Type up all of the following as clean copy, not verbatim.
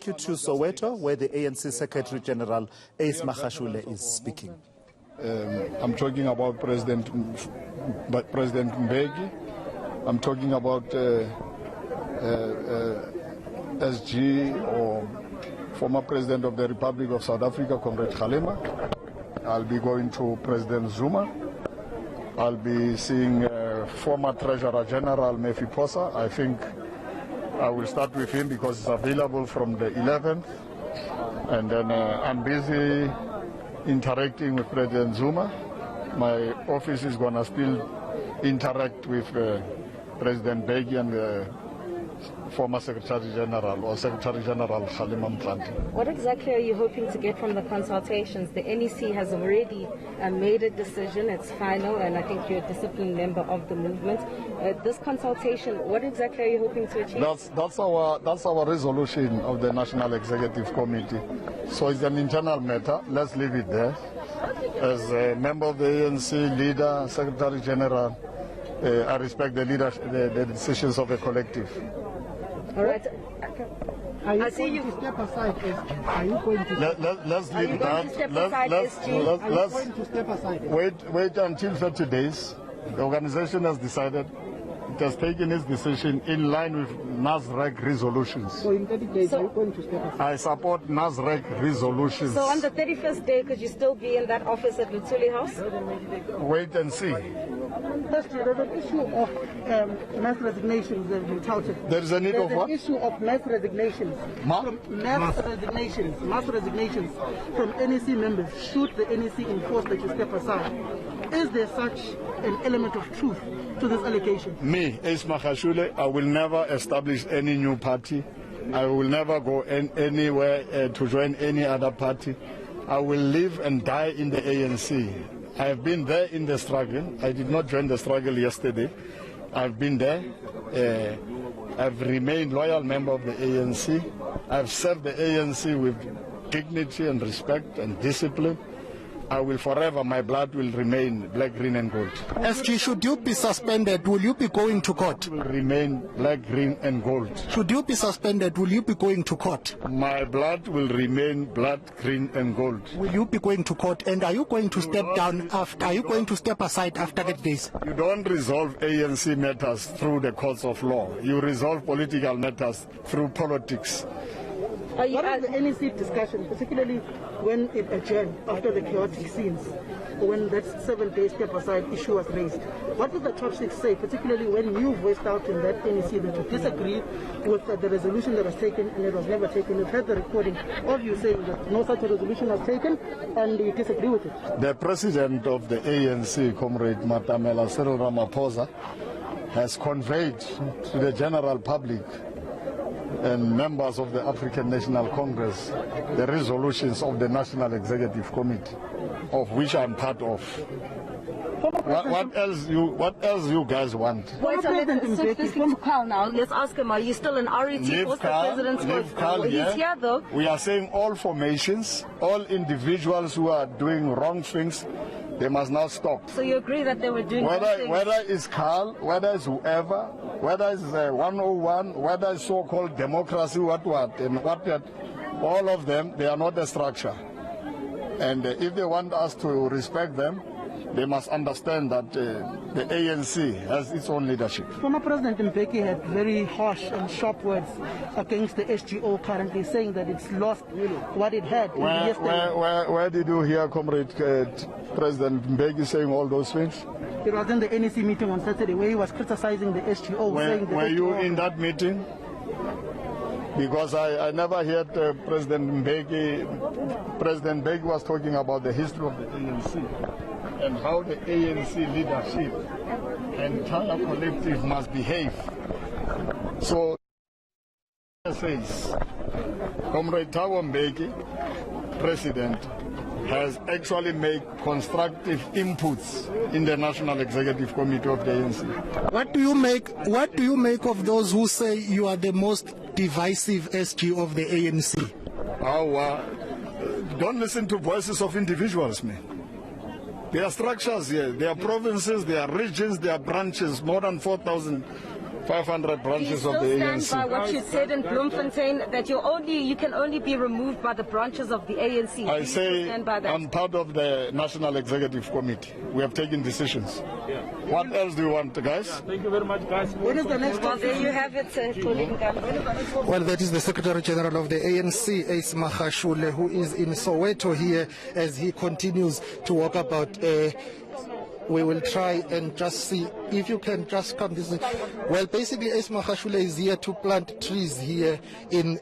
To Soweto, where the ANC Secretary General Ace Magashule is speaking. I'm talking about President Mbeki. I'm talking about SG, or former President of the Republic of South Africa, Comrade Kgalema. I'll be going to President Zuma. I'll be seeing former Treasurer General Mefi Posa. I think I will start with him because it's available from the 11th. And then I'm busy interacting with President Zuma. My office is going to still interact with President Mbeki and former Secretary General or Secretary General Kgalema Mtlanti. What exactly are you hoping to get from the consultations? The NEC has already made a decision, it's final, and I think you're a disciplined member of the movement. This consultation, what exactly are you hoping to achieve? That's our resolution of the National Executive Committee. So it's an internal matter. Let's leave it there. As a member of the ANC, leader, Secretary General, I respect the leadership, the decisions of the collective. All right. Are you going to step aside? Are you going to? Let's leave that. Let's step aside? Wait until 30 days. The organization has decided. It has taken its decision in line with NASREC resolutions. So in 30 days, are you going to step aside? I support NASREC resolutions. So on the 31st day, could you still be in that office at Luthuli House? Wait and see. There's an issue of mass resignations that have been touted. There is a need of what? There's an issue of mass resignations. Mass resignations from NEC members. Should the NEC enforce that you step aside? Is there such an element of truth to this allegation? Me, Ace Magashule, I will never establish any new party. I will never go anywhere to join any other party. I will live and die in the ANC. I have been there in the struggle. I did not join the struggle yesterday. I've been there. I've remained loyal member of the ANC. I've served the ANC with dignity and respect and discipline. I will forever, my blood will remain black, green and gold. SG, should you be suspended, will you be going to court? It will remain black, green and gold. Should you be suspended, will you be going to court? My blood will remain blood, green and gold. Will you be going to court? And are you going to step down after, are you going to step aside after that days? You don't resolve ANC matters through the courts of law. You resolve political matters through politics. What is the NEC discussion, particularly when it adjourned after the chaotic scenes, when that 7-day step-aside issue was raised? What did the top six say, particularly when you voiced out in that NEC that you disagree with the resolution that was taken and it was never taken? We've heard the recording of you saying that no such a resolution was taken and you disagree with it. The president of the ANC, Comrade Matamela Cyril Ramaphosa, has conveyed to the general public and members of the African National Congress the resolutions of the National Executive Committee, of which I'm part of. What else you guys want? Wait, so let's switch this to Carl now. Let's ask him, are you still an RET post the president's Carl, He's here though. We are saying all formations, all individuals who are doing wrong things, they must now stop. So you agree that they were doing whether it's Carl, whether it's whoever, whether it's 101, whether it's so-called democracy, what, and what, all of them, they are not a structure. And if they want us to respect them, they must understand that the ANC has its own leadership. Former President Mbeki had very harsh and sharp words against the SGO currently, saying that it's lost what it had. Where did you hear Comrade President Mbeki saying all those things? It was in the NEC meeting on Saturday where he was criticizing the SGO. Were you in that meeting? Because I never heard President Mbeki. President Mbeki was talking about the history of the ANC and how the ANC leadership and entire collective must behave. So, says, Comrade Thabo Mbeki, President, has actually made constructive inputs in the National Executive Committee of the ANC. What do you make of those who say you are the most divisive SG of the ANC? Don't listen to voices of individuals, man. There are structures here, there are provinces, there are regions, there are branches, more than 4,000 500 branches of the Do you still ANC. stand by what you said in Bloemfontein, that you can only be removed by the branches of the ANC? I Do you say still stand by that? I'm part of the National Executive Committee. We have taken decisions. What else do you want, guys? Thank you very much, guys. When is the next Well, there you have it, Well, that is the Secretary General of the ANC, Ace Magashule, who is in Soweto here as he continues to walk about. We will try and just see if you can just come this way. Well, basically, Ace Magashule is here to plant trees here in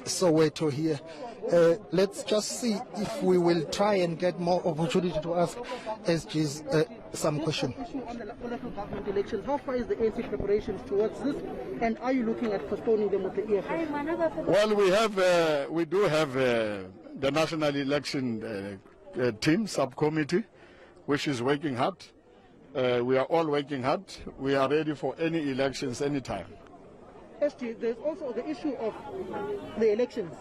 Soweto here. Let's just see if we will try and get more opportunity to ask SG's some question. On the local government elections, how far is the ANC preparations towards this, and are you looking at postponing them with the EFF? Well, we do have the National Election Team subcommittee, which is working hard. We are all working hard. We are ready for any elections anytime. SG, there's also the issue of the elections.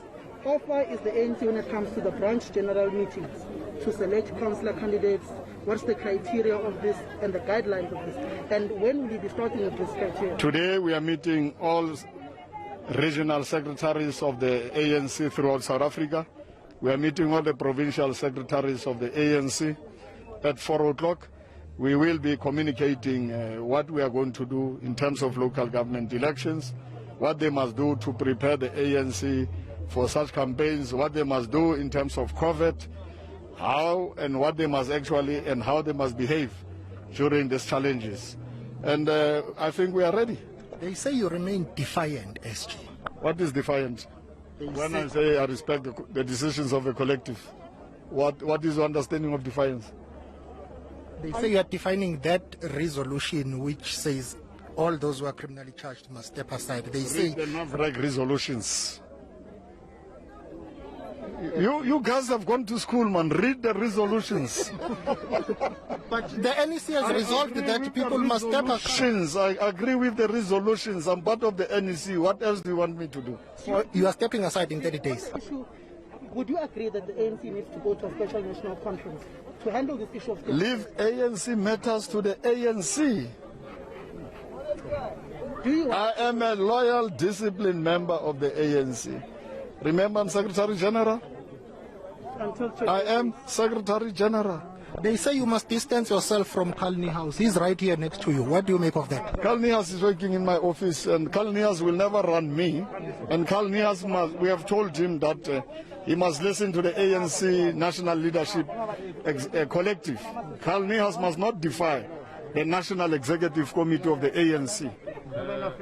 How far is the ANC when it comes to the branch general meetings to select councillor candidates? What's the criteria of this and the guidelines of this? And when will you be starting with this criteria? Today we are meeting all regional secretaries of the ANC throughout South Africa. We are meeting all the provincial secretaries of the ANC at 4 o'clock. We will be communicating what we are going to do in terms of local government elections, what they must do to prepare the ANC for such campaigns, what they must do in terms of COVID, how and what they must actually and how they must behave during these challenges. And I think we are ready. They say you remain defiant, SG. What is defiant? When I say I respect the decisions of the collective, what is your understanding of defiance? They say you are defining that resolution which says all those who are criminally charged must step aside. They say Read the NAVREG resolutions. You guys have gone to school, man. Read the resolutions. but the NEC has resolved that people must step aside. I agree with the resolutions. I'm part of the NEC. What else do you want me to do? So you are stepping aside in 30 days. Would you agree that the ANC needs to go to a special national conference to handle this issue of... Leave ANC matters to the ANC. I am a loyal, disciplined member of the ANC. Remember, I'm Secretary General? I am Secretary General. They say you must distance yourself from Kalni House. He's right here next to you. What do you make of that? Kalni House is working in my office, and Kalni House will never run me. And Kalni House we have told him that he must listen to the ANC National Leadership Collective. Kalni House must not defy the National Executive Committee of the ANC.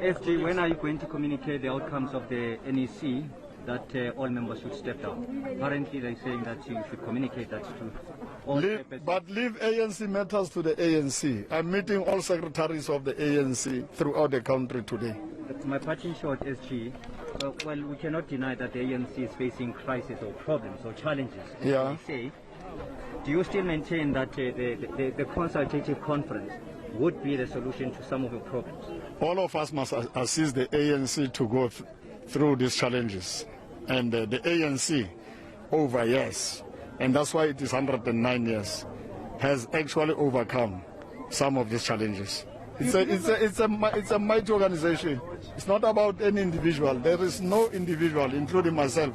FG, when are you going to communicate the outcomes of the NEC that all members should step down? Apparently they're saying that you should communicate that to all but leave ANC matters to the ANC. I'm meeting all secretaries of the ANC throughout the country today. But my parting shot, SG, well, we cannot deny that the ANC is facing crisis or problems or challenges. Yeah. Say, do you still maintain that the consultative conference would be the solution to some of the problems? All of us must assist the ANC to go through these challenges. And the ANC, over years, and that's why it is 109 years, has actually overcome some of these challenges. It's a mighty organization. It's not about any individual. There is no individual, including myself,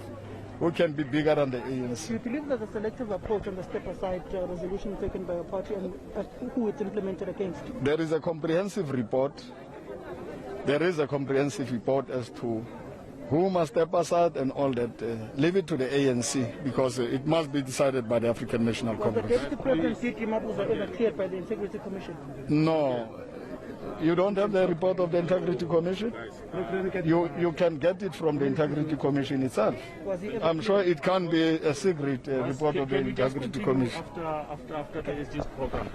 who can be bigger than the ANC. Do you believe there's a selective approach on the step-aside resolution taken by a party and who it's implemented against? There is a comprehensive report. There is a comprehensive report as to who must step aside and all that. Leave it to the ANC because it must be decided by the African National Congress. Was the deputy president C.T. Mabuza ever cleared by the Integrity Commission? No. You don't have the report of the Integrity Commission? You can get it from the Integrity Commission itself. I'm sure it can't be a secret report of the Integrity Commission. After the SG's program.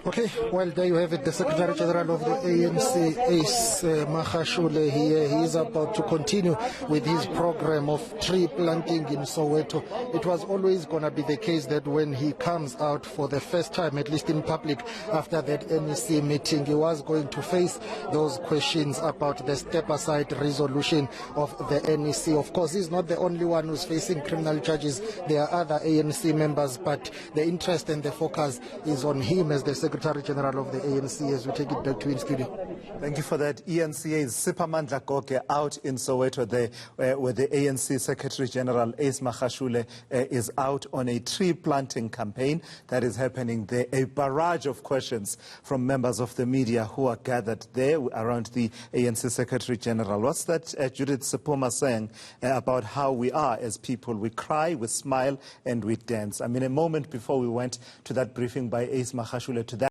Okay, well, there you have it. The Secretary General of the ANC, Ace Magashule, here. He is about to continue with his program of tree planting in Soweto. It was always going to be the case that when he comes out for the first time, at least in public, after that NEC meeting, he was going to face those questions about the step step-aside resolution of the NEC. Of course, he's not the only one who's facing criminal charges. There are other ANC members, but the interest and the focus is on him as the Secretary General of the ANC, as we take it back to in studio. Thank you for that. eNCA's Siphamandla Goge out in Soweto there, where the ANC Secretary General Ace Magashule is out on a tree planting campaign that is happening there. A barrage of questions from members of the media who are gathered there around the ANC Secretary General. What's that Judith Sepoma saying about how we are as people? We cry, we smile, and we dance. I mean, a moment before we went to that briefing by Ace Magashule, to that